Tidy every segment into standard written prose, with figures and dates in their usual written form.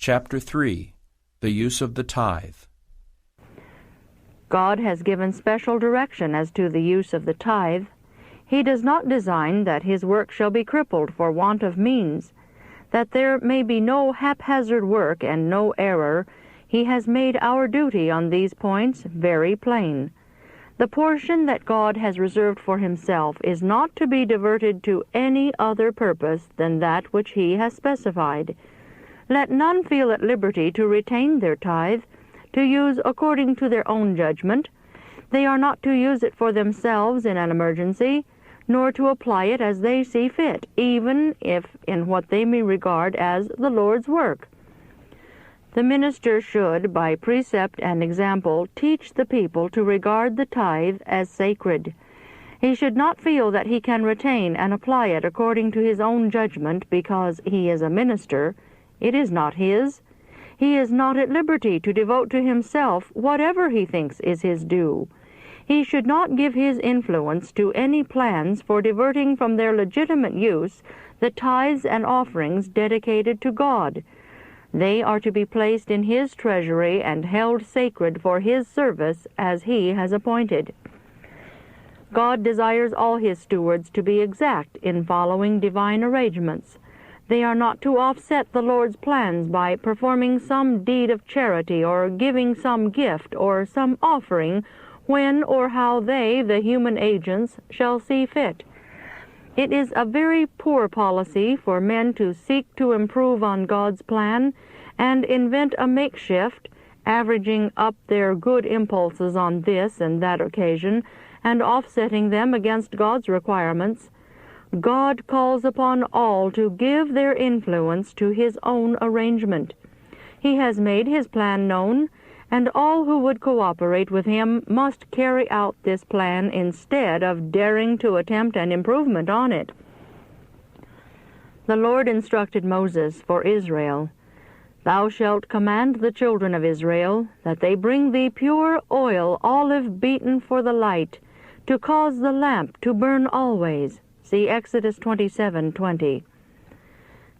Chapter 3. The Use of the Tithe. God has given special direction as to the use of the tithe. He does not design that his work shall be crippled for want of means. That there may be no haphazard work and no error, he has made our duty on these points very plain. The portion that God has reserved for himself is not to be diverted to any other purpose than that which he has specified. Let none feel at liberty to retain their tithe, to use according to their own judgment. They are not to use it for themselves in an emergency, nor to apply it as they see fit, even if in what they may regard as the Lord's work. The minister should, by precept and example, teach the people to regard the tithe as sacred. He should not feel that he can retain and apply it according to his own judgment because he is a minister. It is not his. He is not at liberty to devote to himself whatever he thinks is his due. He should not give his influence to any plans for diverting from their legitimate use the tithes and offerings dedicated to God. They are to be placed in his treasury and held sacred for his service as he has appointed. God desires all his stewards to be exact in following divine arrangements. They are not to offset the Lord's plans by performing some deed of charity or giving some gift or some offering when or how they, the human agents, shall see fit. It is a very poor policy for men to seek to improve on God's plan and invent a makeshift, averaging up their good impulses on this and that occasion and offsetting them against God's requirements. God calls upon all to give their influence to his own arrangement. He has made his plan known, and all who would cooperate with him must carry out this plan instead of daring to attempt an improvement on it. The Lord instructed Moses for Israel, "Thou shalt command the children of Israel that they bring thee pure oil, olive beaten for the light, to cause the lamp to burn always." See Exodus 27:20.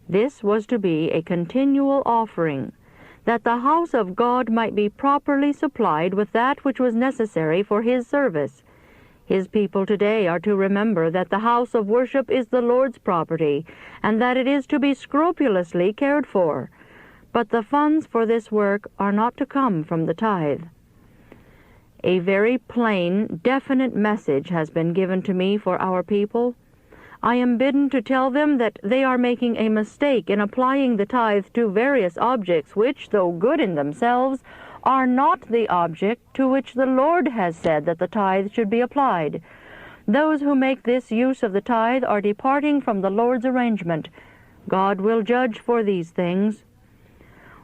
This was to be a continual offering, that the house of God might be properly supplied with that which was necessary for his service. His people today are to remember that the house of worship is the Lord's property, and that it is to be scrupulously cared for. But the funds for this work are not to come from the tithe. A very plain, definite message has been given to me for our people. I am bidden to tell them that they are making a mistake in applying the tithe to various objects which, though good in themselves, are not the object to which the Lord has said that the tithe should be applied. Those who make this use of the tithe are departing from the Lord's arrangement. God will judge for these things.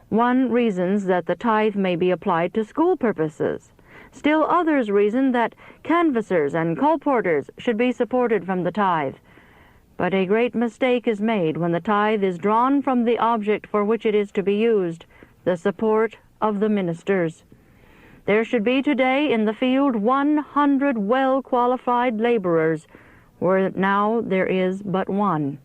One reasons that the tithe may be applied to school purposes. Still others reason that canvassers and colporteurs should be supported from the tithe. But a great mistake is made when the tithe is drawn from the object for which it is to be used, the support of the ministers. There should be today in the field 100 well-qualified laborers, where now there is but one.